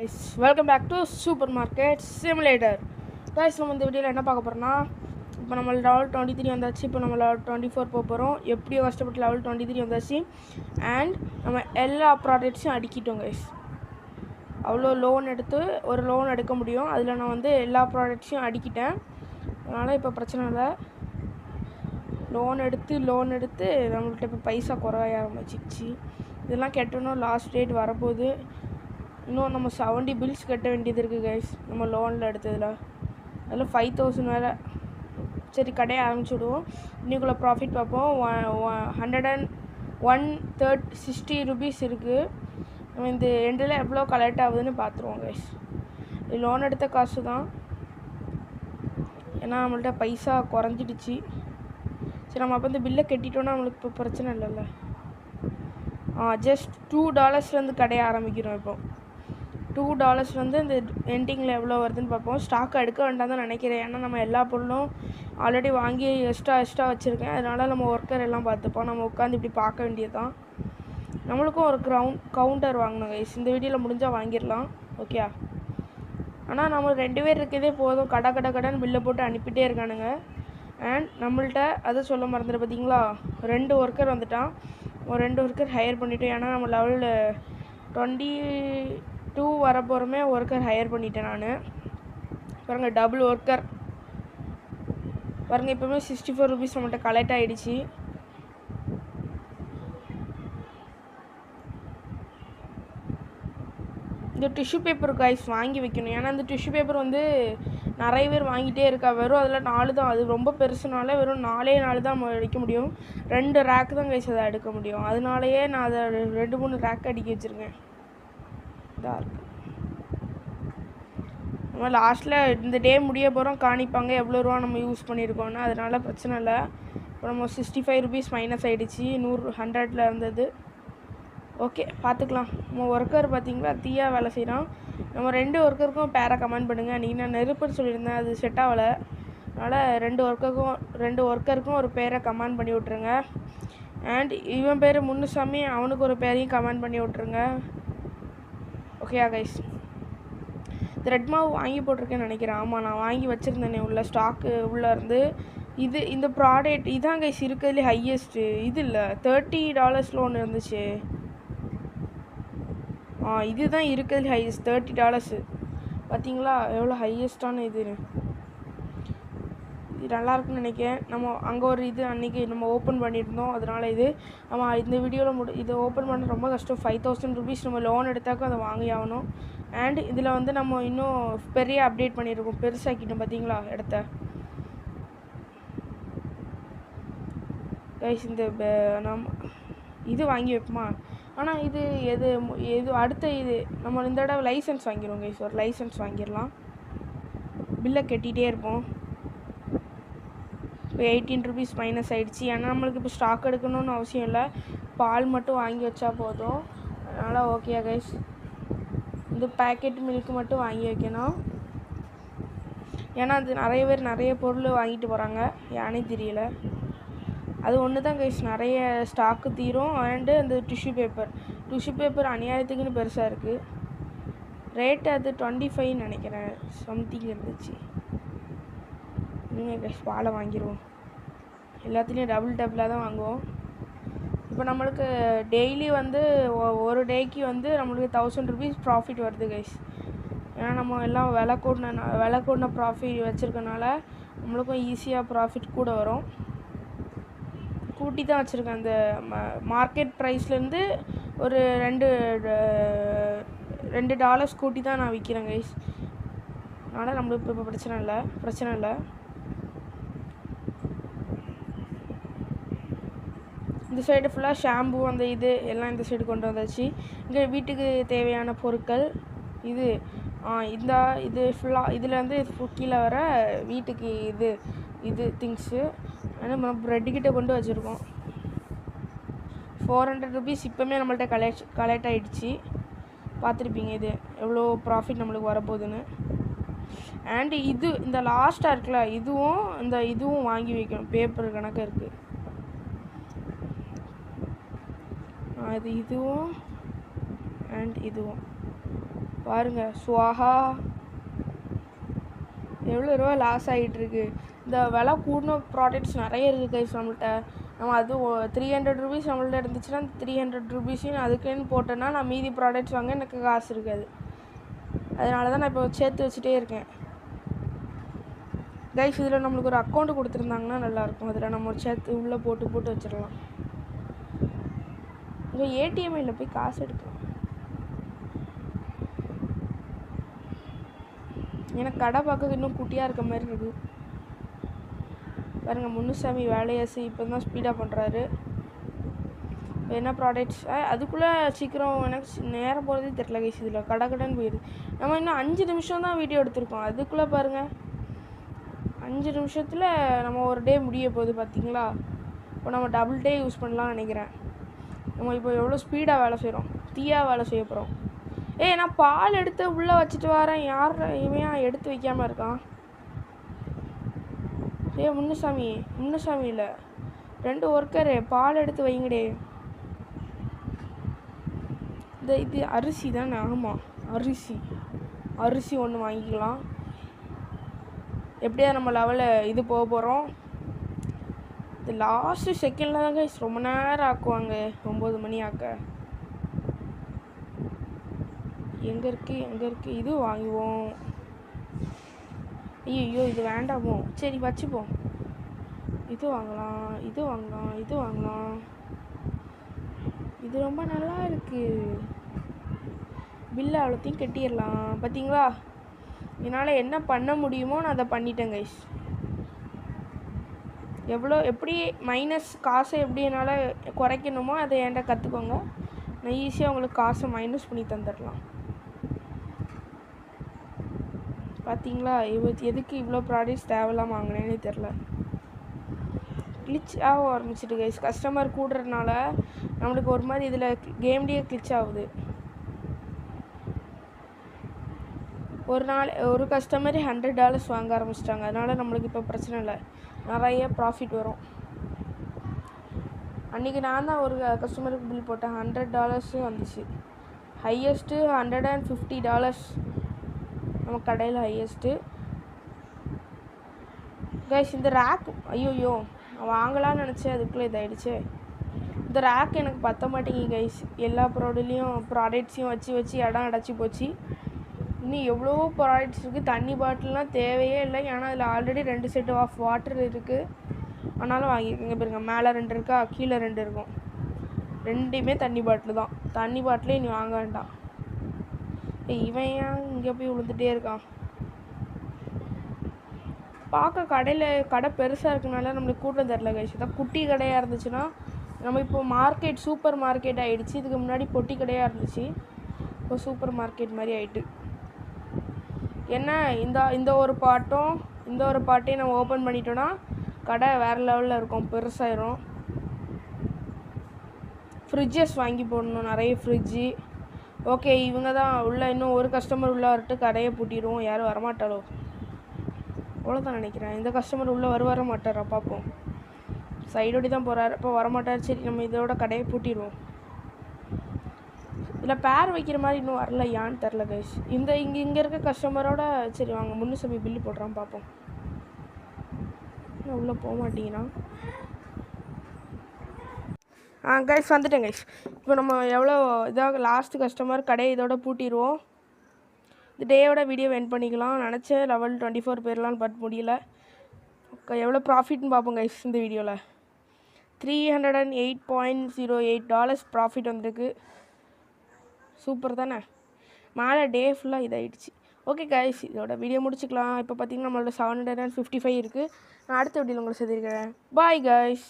guys, welcome back to Supermarket Simulator. Guys, நம்ம இந்த வீடியோவில் என்ன பார்க்க போகிறோம்னா, இப்போ நம்ம லெவல் 23 வந்தாச்சு. இப்போ நம்ம லெவல் 24 போக போகிறோம். எப்படியோ கஷ்டப்பட்டு லெவல் 23 வந்தாச்சு. அண்ட் நம்ம எல்லா ப்ராடக்ட்ஸையும் அடிக்கிட்டோம் guys. அவ்வளோ லோன் எடுத்து ஒரு லோன் எடுக்க முடியும். அதில் நான் வந்து எல்லா ப்ராடக்ட்ஸையும் அடிக்கிட்டேன். அதனால் இப்போ பிரச்சனை இல்லை. லோன் எடுத்து நம்மள்கிட்ட இப்போ பைசா குறைய ஆரம்பிச்சிச்சு. இதெல்லாம் கட்டணும். லாஸ்ட் டேட் வரப்போகுது. இன்னும் நம்ம 70 பில்ஸ் கட்ட வேண்டியது இருக்குது கைஸ். நம்ம லோனில் எடுத்ததில் அதில் 5000 வேறு. சரி, கடையை ஆரம்பிச்சுடுவோம். இன்னைக்குள்ள ப்ராஃபிட் பார்ப்போம். 160 ருபீஸ் இருக்குது. நம்ம இந்த எண்டில் எவ்வளோ கலெக்ட் ஆகுதுன்னு பார்த்துருவோம் கைஸ். இது லோன் எடுத்த காசு தான், ஏன்னா நம்மள்ட்ட பைசா குறைஞ்சிடுச்சு. சரி, நம்ம அப்போ இந்த பில்லை கட்டிட்டோன்னா நம்மளுக்கு இப்போ பிரச்சனை இல்லைல்ல. ஜஸ்ட் $2 கடையை ஆரம்பிக்கிறோம். இப்போ $2 இந்த எண்டிங்கில் எவ்வளோ வருதுன்னு பார்ப்போம். ஸ்டாக் எடுக்க வேண்டாம் தான் நினைக்கிறேன், ஏன்னா நம்ம எல்லா பொருளும் ஆல்ரெடி வாங்கி எக்ஸ்ட்ரா வச்சுருக்கேன். அதனால் நம்ம ஒர்க்கர் எல்லாம் பார்த்துப்போம். நம்ம உட்காந்து இப்படி பார்க்க வேண்டியது தான். நம்மளுக்கும் ஒரு கவுண்டர் வாங்கணும் கைஸ். இந்த வீடியோவில் முடிஞ்சால் வாங்கிடலாம். ஓகே, ஆனால் நம்ம 2 பேர் இருக்கிறதே போதும். கடைன்னு பில்லை போட்டு அனுப்பிட்டே இருக்கானுங்க. அண்ட் நம்மள்ட்ட அதை சொல்ல மறந்துட்டு பார்த்தீங்களா, 2 ஒர்க்கர் வந்துட்டான். ஒரு 2 ஒர்க்கர் ஹையர் பண்ணிட்டோம். ஏன்னா நம்ம லெவலில் 22 வரப்போகிறோமே ஒர்க்கர் ஹையர் பண்ணிட்டேன் நான். பாருங்கள், டபுள் ஒர்க்கர் பாருங்கள். இப்போவுமே 64 ருபீஸ் நம்மகிட்ட கலெக்ட் ஆகிடுச்சு. இந்த டிஷ்யூ பேப்பர் கைஸ் வாங்கி வைக்கணும். ஏன்னா இந்த டிஷ்யூ பேப்பர் வந்து நிறைய பேர் வாங்கிட்டே இருக்கா. வெறும் அதில் 4 தான். அது ரொம்ப பெருசுனால வெறும் 4 தான் நம்ம அடிக்க முடியும். 2 ரேக் தான் கைஸ் அதை எடுக்க முடியும். அதனாலேயே நான் அதை 2-3 ரேக் அடிக்க வச்சுருக்கேன். இதாக இருக்குது. நம்ம லாஸ்ட்டில் இந்த டே முடிய போகிறோம், காணிப்பாங்க எவ்வளோ ரூபா நம்ம யூஸ் பண்ணியிருக்கோன்னு. அதனால் பிரச்சனை இல்லை. இப்போ நம்ம 65 ருபீஸ் மைனஸ் ஆகிடுச்சு. 100 இருந்தது. ஓகே, பார்த்துக்கலாம். நம்ம ஒர்க்கர் பார்த்திங்களா, தீயாக வேலை செய்கிறான். நம்ம 2 ஒர்க்கருக்கும் பேரை கமெண்ட் பண்ணுங்கள். நீங்கள் நான் நெருப்புன்னு சொல்லியிருந்தேன், அது செட் ஆகலை. அதனால் 2 ஒர்க்கருக்கும் ஒரு பேரை கமெண்ட் பண்ணி விட்ருங்க. அண்ட் இவன் பேர் முன்னுசாமி, அவனுக்கு ஒரு பேரையும் கமெண்ட் பண்ணி விட்ருங்க. ஓகேயா கைஸ்? த்ரெட் மாவு வாங்கி போட்டிருக்கேன்னு நினைக்கிறேன். ஆமாம், நான் வாங்கி வச்சுருந்தேனே உள்ள ஸ்டாக்கு உள்ளே இருந்து. இந்த ப்ராடக்ட் இதான் கைஸ் இருக்கிறதுலே ஹையஸ்ட்டு. இது இல்லை, $30 ஒன்று இருந்துச்சு. இதுதான் இருக்கிறதுலே ஹையஸ்ட், $30. பார்த்தீங்களா எவ்வளோ ஹையஸ்டான இதுன்னு. இது நல்லாயிருக்குன்னு நினைக்கிறேன். நம்ம அங்கே ஒரு இது அன்றைக்கி நம்ம ஓப்பன் பண்ணியிருந்தோம். அதனால் இது நம்ம இந்த வீடியோவில் இதை ஓப்பன் பண்ண ரொம்ப கஷ்டம். 5000 ருபீஸ் நம்ம லோன் எடுத்தாக்க அதை வாங்கி ஆகணும். அண்ட் இதில் வந்து நம்ம இன்னும் பெரிய அப்டேட் பண்ணியிருக்கோம், பெருசாக்கிட்டோம். பார்த்தீங்களா இடத்த கைஸ். இந்த நம்ம இது வாங்கி வைப்போமா? ஆனால் இது எது அடுத்த இது நம்ம இந்த தடவை லைசன்ஸ் வாங்கிடுவோம் கைஸ். ஒரு லைசன்ஸ் வாங்கிடலாம். பில்லை கட்டிகிட்டே இருப்போம். இப்போ 18 ருபீஸ் மைனஸ் ஆகிடுச்சு. ஏன்னா நம்மளுக்கு இப்போ ஸ்டாக் எடுக்கணும்னு அவசியம் இல்லை, பால் மட்டும் வாங்கி வச்சா போதும். அதனால் ஓகே கைஸ், இந்த பேக்கெட் மில்க் மட்டும் வாங்கி வைக்கணும். ஏன்னா அது நிறைய பேர் நிறைய பொருள் வாங்கிட்டு போகிறாங்க, ஏன்னே தெரியல. அது ஒன்று தான் கைஸ், நிறைய ஸ்டாக்கு தீரும். அண்டு அந்த டிஷ்யூ பேப்பர் அநியாயத்துக்குன்னு பெருசாக இருக்குது. ரேட்டு அது 25 நினைக்கிறேன், சம்திங் இருந்துச்சு. நீங்கள் கைஸ் பாலை வாங்கிடுவோம். எல்லாத்துலேயும் டபுளாக தான் வாங்குவோம். இப்போ நம்மளுக்கு டெய்லி வந்து ஒரு டேக்கு வந்து நம்மளுக்கு 1000 ருபீஸ் ப்ராஃபிட் வருது கைஸ். ஏன்னா நம்ம எல்லாம் விலை கூடின ப்ராஃபிட் வச்சுருக்கனால நம்மளுக்கும் ஈஸியாக ப்ராஃபிட் கூட வரும். கூட்டி தான் வச்சுருக்கேன். அந்த மார்க்கெட் ப்ரைஸ்லேருந்து ஒரு $2 கூட்டி தான் நான் விற்கிறேன் கைஸ். அதனால் நம்மளுக்கு இப்போ பிரச்சனை இல்லை. இந்த சைடு ஃபுல்லாக ஷாம்பு அந்த இது எல்லாம் இந்த சைடு கொண்டு வந்தாச்சு. இங்கே வீட்டுக்கு தேவையான பொருட்கள் இது இது ஃபுல்லாக இதுலேருந்து கீழே வர வீட்டுக்கு இது திங்ஸு. ஆனால் நம்ம ப்ரெட்டுக்கிட்ட கொண்டு வச்சுருக்கோம். 400 ருபீஸ் இப்போமே நம்மள்ட்ட கலெக்ட் ஆகிடுச்சு. பார்த்துருப்பீங்க இது எவ்வளோ ப்ராஃபிட் நம்மளுக்கு வரப்போகுதுன்னு. அண்டு இந்த லாஸ்ட்டாக இருக்குல்ல, இதுவும் வாங்கி வைக்கணும். பேப்பர் கணக்கு இருக்குது. இதுவும் அண்ட் இதுவும் பாருங்க சுவாஹா எவ்வளோ ரூபா லாஸ் ஆகிட்டுருக்கு. இந்த விலை கூடின ப்ராடக்ட்ஸ் நிறைய இருக்குது கைஸ் நம்மள்கிட்ட. நம்ம அது 300 ருபீஸ் நம்மள்ட்ட இருந்துச்சுன்னா 300 ருபீஸையும் அதுக்குன்னு போட்டேன்னா நான் மீதி ப்ராடக்ட்ஸ் வாங்க எனக்கு காசு இருக்காது. அதனால தான் நான் இப்போ சேர்த்து வச்சுட்டே இருக்கேன் கைஸ். இதில் நம்மளுக்கு ஒரு அக்கௌண்ட் கொடுத்துருந்தாங்கன்னா நல்லாயிருக்கும். அதில் நம்ம ஒரு சேர்த்து உள்ளே போட்டு வச்சிடலாம். இங்கே ஏடிஎம்மில் போய் காசு எடுக்கலாம். எனக்கு கடை பார்க்க இன்னும் குட்டியாக இருக்க மாதிரி இருக்குது. பாருங்கள் முன்னுசாமி வேலையாசி இப்போ தான் ஸ்பீடாக பண்ணுறாரு. என்ன ப்ராடக்ட்ஸ் அதுக்குள்ளே சீக்கிரம் எனக்கு நேரம் போகிறதே தெரியல கைஸ். இதில் கடைன்னு போயிடுது. நம்ம இன்னும் 5 நிமிஷம் தான் வீடியோ எடுத்திருக்கோம். அதுக்குள்ளே பாருங்கள் 5 நிமிஷத்தில் நம்ம ஒரு டே முடிய போகுது பார்த்தீங்களா. இப்போ நம்ம டபுள் டே யூஸ் பண்ணலாம்னு நினைக்கிறேன். நம்ம இப்போ எவ்வளோ ஸ்பீடாக வேலை செய்கிறோம். தீயாக வேலை செய்ய போகிறோம். நான் பால் எடுத்து உள்ளே வச்சுட்டு வரேன். யார் இவன் எடுத்து வைக்காமல் இருக்கான்? முன்னுசாமி இல்லை 2 ஒர்க்கரு பால் எடுத்து வைங்கடே. இது அரிசி தானே? ஆமாம் அரிசி ஒன்று வாங்கிக்கலாம். எப்படியா நம்ம லெவலில் இது போக போகிறோம். இது லாஸ்ட்டு செகண்டில் தாங்க ரொம்ப நேரம் ஆக்குவாங்க. 9 மணி ஆக்க. எங்கே இருக்குது இது வாங்குவோம். ஐயோ இது வேண்டாமோ? சரி வச்சுப்போம். இது வாங்கலாம். இது ரொம்ப நல்லா இருக்குது. பில்லு அவ்வளோத்தையும் கட்டிடலாம். பார்த்தீங்களா என்னால் என்ன பண்ண முடியுமோ நான் அதை பண்ணிட்டேன் கைஸ். எப்படி மைனஸ் காசை எப்படி என்னால் குறைக்கணுமோ அதை என்கிட்ட கற்றுக்கோங்க. நான் ஈஸியாக உங்களுக்கு காசை மைனஸ் பண்ணி தந்துடலாம். பார்த்தீங்களா எதுக்கு இவ்வளோ ப்ராடக்ட்ஸ் தேவையில்லாமல் வாங்கினேன்னு தெரில. கிளிச் ஆக ஆரம்பிச்சிட்டு கைஸ். கஸ்டமர் கூடுறதுனால நம்மளுக்கு ஒரு மாதிரி இதில் கேம்லேயே கிளிச் ஆகுது. ஒரு கஸ்டமரே $100 வாங்க ஆரம்பிச்சிட்டாங்க. அதனால் நம்மளுக்கு இப்போ பிரச்சனை இல்லை, நிறைய ப்ராஃபிட் வரும். அன்றைக்கி நான் தான் ஒரு கஸ்டமருக்கு பில் போட்டேன். $100 வந்துச்சு. ஹையஸ்ட்டு $150 நம்ம கடையில் ஹையஸ்ட்டு கைஸ். இந்த ரேக் ஐயோ வாங்கலாம்னு நினச்சேன், அதுக்குள்ளே இதாகிடுச்சு. இந்த ரேக் எனக்கு பற்ற மாட்டேங்குது கைஸ். எல்லா ப்ராடக்ட்ஸையும் வச்சு இடம் அடைச்சி போச்சு. இன்னும் எவ்வளோ ப்ராடக்ட்ஸ் இருக்குது. தண்ணி பாட்டில்லாம் தேவையே இல்லை, ஏன்னா அதில் ஆல்ரெடி 2 செட் ஆஃப் வாட்டர் இருக்குது. ஆனாலும் வாங்கியிருக்கேங்க. பாருங்க மேலே 2 இருக்கா, கீழே 2 இருக்கும். 2மே தண்ணி பாட்டில் தான். தண்ணி பாட்டிலே நீ வாங்க வேண்டாம். இவன் ஏன் இங்கே போய் விழுந்துகிட்டே இருக்கான்? பார்க்க கடை பெருசாக இருக்கனால நம்மளுக்கு கூட்டம் தரல கைஸ். இதான் குட்டி கடையாக இருந்துச்சுன்னா நம்ம இப்போ சூப்பர் மார்க்கெட் ஆகிடுச்சு. இதுக்கு முன்னாடி பொட்டி கடையாக இருந்துச்சு, இப்போ சூப்பர் மார்க்கெட் மாதிரி ஆகிட்டு. என்ன இந்த ஒரு பாட்டையும் நம்ம ஓப்பன் பண்ணிட்டோன்னா கடை வேறு லெவலில் இருக்கும், பெருசாயிரும். ஃப்ரிட்ஜஸ் வாங்கி போடணும், நிறைய ஃப்ரிட்ஜு. ஓகே இவங்க தான் இன்னும் ஒரு கஸ்டமர் உள்ளே வரட்டு கடையை பூட்டிடுவோம். யாரும் வரமாட்டாளோ? அவ்வளோதான் நினைக்கிறேன். இந்த கஸ்டமர் உள்ளே வர மாட்டாரா பார்ப்போம். சைடோடி தான் போகிறாரு, இப்போ வரமாட்டார். சரி நம்ம இதோட கடையை பூட்டிடுவோம். இதில் பேர் வைக்கிற மாதிரி இன்னும் வரல, ஏன்னு தெரில கைஸ். இங்கே இருக்க கஸ்டமரோட சரி வாங்க முன்னுசாமி பில்லு போடுறான் பார்ப்போம். உள்ளே போக மாட்டீங்கன்னா கைஸ் வந்துட்டேன் கைஸ். இப்போ நம்ம எவ்வளோ இதாக லாஸ்ட்டு கஸ்டமர் கடையை இதோட பூட்டிடுவோம். இந்த டேயோட வீடியோ எண்ட் பண்ணிக்கலாம். நினச்சேன் லெவல் 24 போயிடலான்னு, பட் முடியல. எவ்வளோ ப்ராஃபிட்னு பார்ப்போம் கைஸ். இந்த வீடியோவில் $308.08 ப்ராஃபிட் வந்திருக்கு. சூப்பர் தானே? மேலே டே ஃபுல்லாக இதாகிடுச்சு. ஓகே கைஸ் இதோட வீடியோ முடிச்சுக்கலாம். இப்போ பார்த்தீங்கன்னா நம்மளோட 755 இருக்குது. நான் அடுத்த வீடியோவில் உங்களை சந்திக்கிறேன். Bye guys.